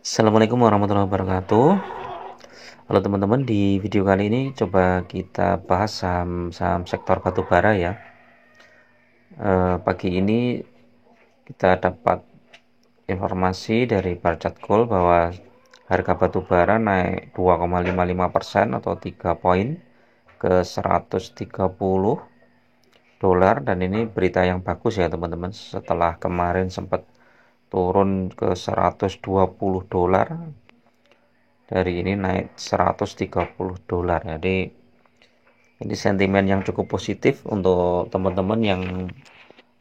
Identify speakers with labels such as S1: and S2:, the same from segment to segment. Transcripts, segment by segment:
S1: Assalamualaikum warahmatullahi wabarakatuh. Halo teman-teman, di video kali ini coba kita bahas saham sektor batubara ya. Pagi ini kita dapat informasi dari Barcat Gold bahwa harga batubara naik 2,55% atau 3 poin ke 130 dolar, dan ini berita yang bagus ya teman-teman, setelah kemarin sempat turun ke 120 dolar. Dari ini naik 130 dolar. Jadi ini sentimen yang cukup positif untuk teman-teman yang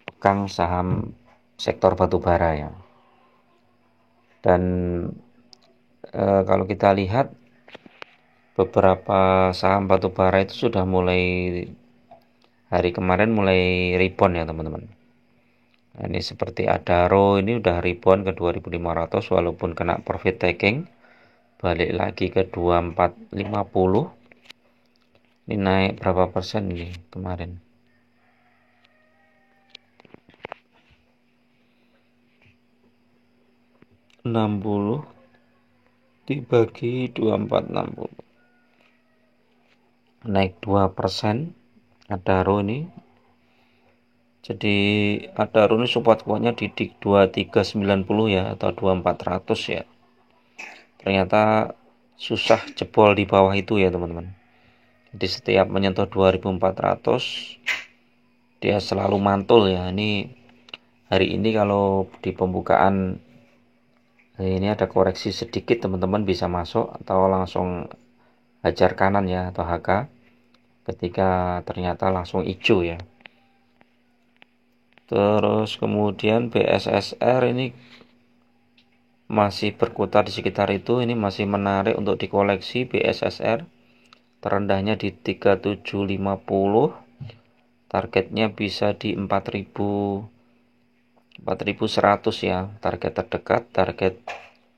S1: pegang saham sektor batubara ya. Dan kalau kita lihat beberapa saham batubara itu sudah mulai hari kemarin mulai rebound ya teman-teman. Nah, ini seperti Adaro ini udah rebound ke 2500 walaupun kena profit taking, balik lagi ke 2450. Ini naik berapa persen nih kemarin? 60 dibagi 2460, naik 2%. Adaro ini, jadi Adaro ini support kuatnya di 2390 ya, atau 2400 ya. Ternyata susah jebol di bawah itu ya teman-teman. Jadi setiap menyentuh 2400 dia selalu mantul ya. Ini hari ini kalau di pembukaan ini ada koreksi sedikit, teman-teman bisa masuk atau langsung hajar kanan ya, atau HK ketika ternyata langsung hijau ya. Terus kemudian BSSR ini masih berkutat di sekitar itu. Ini masih menarik untuk dikoleksi. BSSR terendahnya di 3750, targetnya bisa di 4100 ya, target terdekat. Target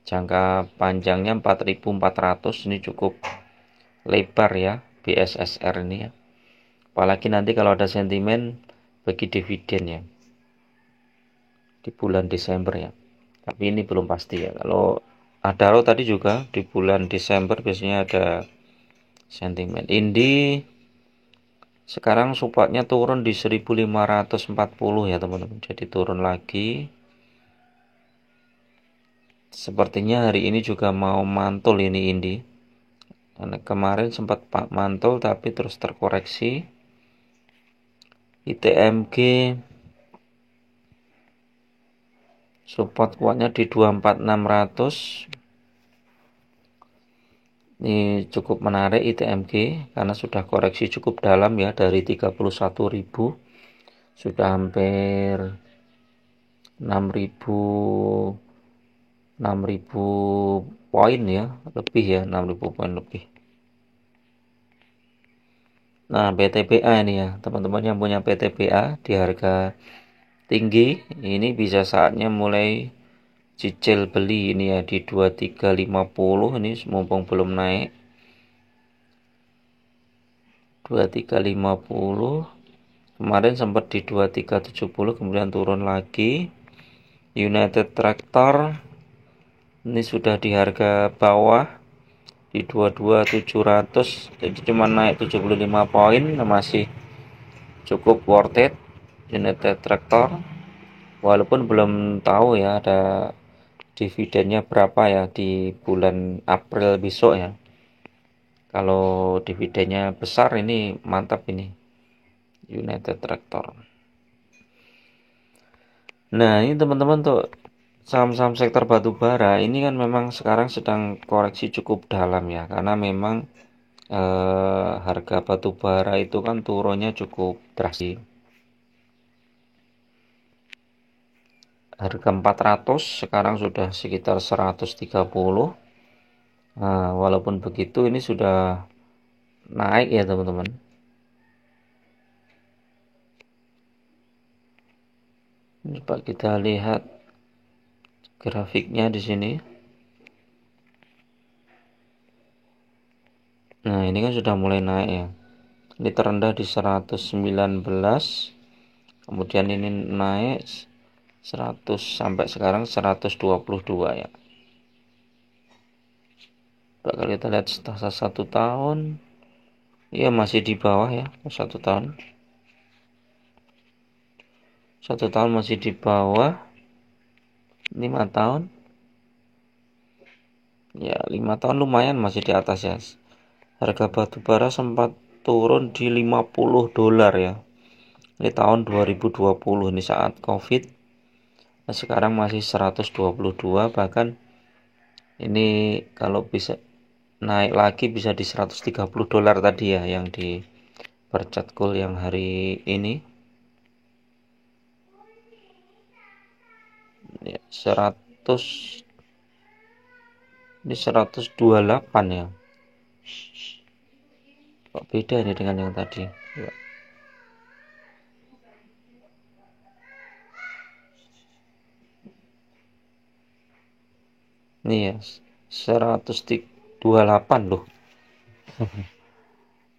S1: jangka panjangnya 4400. Ini cukup lebar ya BSSR ini ya, apalagi nanti kalau ada sentimen bagi dividen ya di bulan Desember ya, tapi ini belum pasti ya. Kalau Adaro tadi juga di bulan Desember biasanya ada sentimen. Indi sekarang supportnya turun di 1540 ya teman-teman, jadi turun lagi. Sepertinya hari ini juga mau mantul ini Indi, karena kemarin sempat mantul tapi terus terkoreksi. ITMG support kuatnya di 24600. Ini cukup menarik ITMG karena sudah koreksi cukup dalam ya, dari 31.000 sudah hampir 6.000 poin ya, lebih ya, 6.000 poin lebih. Nah, PTBA ini ya, teman-teman yang punya PTBA di harga tinggi, ini bisa saatnya mulai cicil beli ini ya di 2350. Ini mumpung belum naik 2350. Kemarin sempat di 2370, kemudian turun lagi. United Tractor ini sudah di harga bawah di 22.700, jadi cuma naik 75 poin, masih cukup worth it United Tractor, walaupun belum tahu ya ada dividennya berapa ya di bulan April besok ya. Kalau dividennya besar ini mantap ini United Tractor. Nah, ini teman-teman tuh saham-saham sektor batubara ini kan memang sekarang sedang koreksi cukup dalam ya, karena memang harga batubara itu kan turunnya cukup drastis. Harga 400 sekarang sudah sekitar 130. Nah, walaupun begitu ini sudah naik ya teman-teman. Coba kita lihat grafiknya di sini. Nah, ini kan sudah mulai naik ya. Ini terendah di 119. Kemudian ini naik 100 sampai sekarang 122 ya. Kalau kita lihat setelah 1 tahun, ya masih di bawah ya. 1 tahun, 1 tahun masih di bawah. 5 tahun, ya 5 tahun lumayan masih di atas ya. Harga batu bara sempat turun di $50 ya. Ini tahun 2020, ini saat COVID. Nah, sekarang masih 122, bahkan ini kalau bisa naik lagi bisa di $130 tadi ya, yang di Percat Gold yang hari ini. Ya, 100, ini 128 ya. Kok beda ini dengan yang tadi ya. Ini ya 128 loh.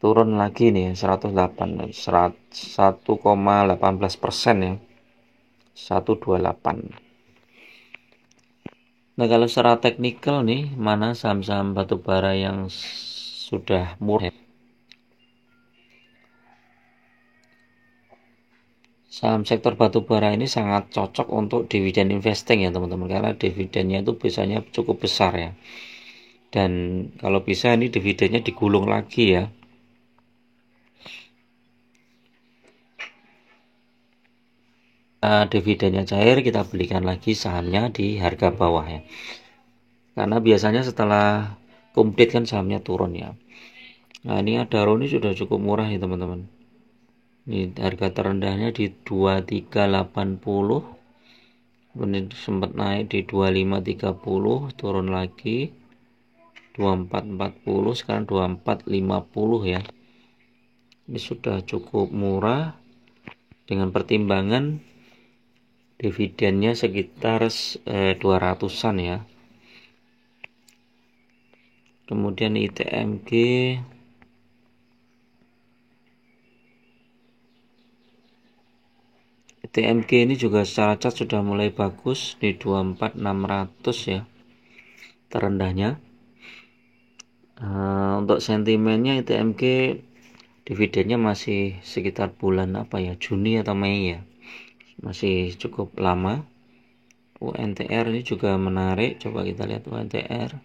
S1: Turun lagi nih 108, 1,18% ya. 128. Nah, kalau secara teknikal nih, mana saham-saham batubara yang sudah murah? Saham sektor batubara ini sangat cocok untuk dividen investing ya teman-teman, karena dividennya itu biasanya cukup besar ya. Dan kalau bisa ini dividennya digulung lagi ya. Dividennya cair, kita belikan lagi sahamnya di harga bawah ya. Karena biasanya setelah komplit kan sahamnya turun ya. Nah, ini Adaro ini sudah cukup murah ya teman-teman. Ini harga terendahnya di 2380. Ini sempat naik di 2530, turun lagi 2440, sekarang 2450 ya. Ini sudah cukup murah dengan pertimbangan dividennya sekitar 200-an ya. Kemudian ITMG ini juga secara chart sudah mulai bagus di 24600 ya terendahnya. Untuk sentimennya ITMG dividennya masih sekitar bulan apa ya, Juni atau Mei ya, masih cukup lama. UNTR ini juga menarik, coba kita lihat UNTR.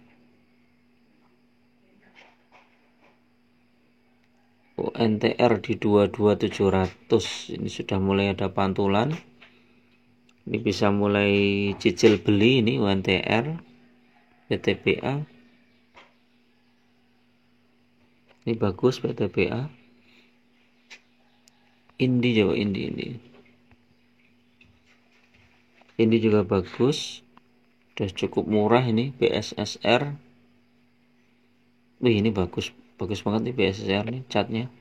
S1: UNTR di 22700, ini sudah mulai ada pantulan. Ini bisa mulai cicil beli ini UNTR, PTPA. Ini bagus PTPA. Indi coba Indi juga bagus. Sudah cukup murah ini BSSR. Wih, ini bagus banget nih BSSR nih chartnya.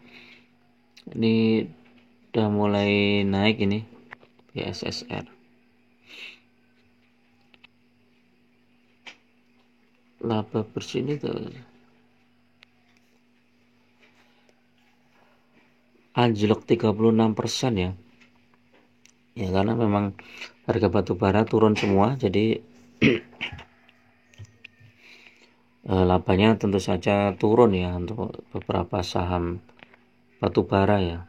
S1: Ini udah mulai naik ini BSSR. Laba bersih ini tuh anjlok 36% ya. Ya karena memang harga batu bara turun semua, jadi labanya tentu saja turun ya untuk beberapa saham batu bara ya.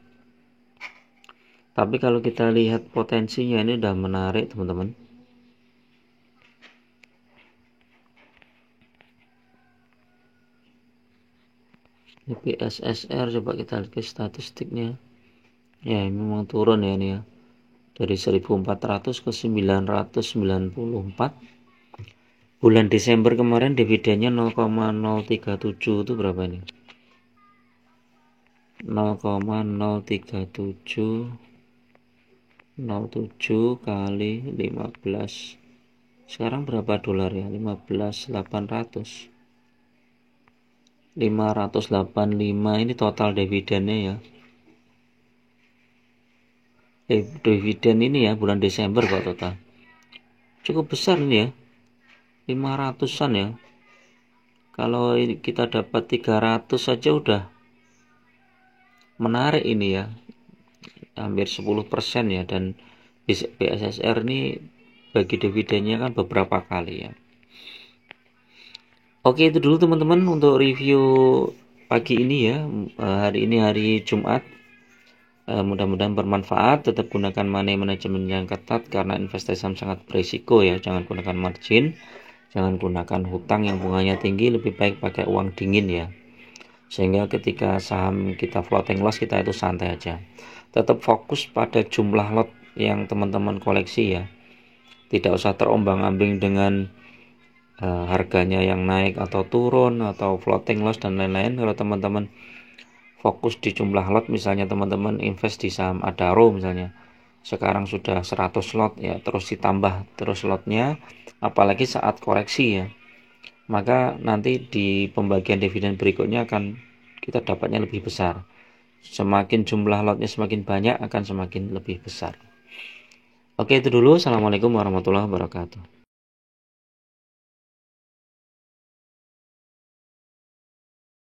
S1: Tapi kalau kita lihat potensinya ini udah menarik teman-teman. Ini BSSR, coba kita lihat ke statistiknya. Ya memang turun ya ini ya, dari 1400 ke 994. Bulan Desember kemarin dividennya 0,037 itu berapa ini? 0,037 07 kali 15. Sekarang berapa dolar ya? 15.800. 585 ini total dividennya ya. Dividen ini ya bulan Desember kok total. Cukup besar ini ya. 500-an ya. Kalau kita dapat 300 saja udah menarik ini ya. Hampir 10% ya, dan BSSR ini bagi dividennya kan beberapa kali ya. Oke, itu dulu teman-teman untuk review pagi ini ya. Hari ini hari Jumat. Mudah-mudahan bermanfaat. Tetap gunakan money management yang ketat karena investasi saham sangat berisiko ya. Jangan gunakan margin, jangan gunakan hutang yang bunganya tinggi. Lebih baik pakai uang dingin ya. Sehingga ketika saham kita floating loss, kita itu santai aja. Tetap fokus pada jumlah lot yang teman-teman koleksi ya. Tidak usah terombang-ambing dengan harganya yang naik atau turun atau floating loss dan lain-lain. Kalau teman-teman fokus di jumlah lot, misalnya teman-teman invest di saham Adaro misalnya, sekarang sudah 100 lot ya, terus ditambah terus lotnya, apalagi saat koreksi ya, maka nanti di pembagian dividen berikutnya akan kita dapatnya lebih besar. Semakin jumlah lotnya semakin banyak, akan semakin lebih besar. Oke, itu dulu. Assalamualaikum warahmatullahi wabarakatuh.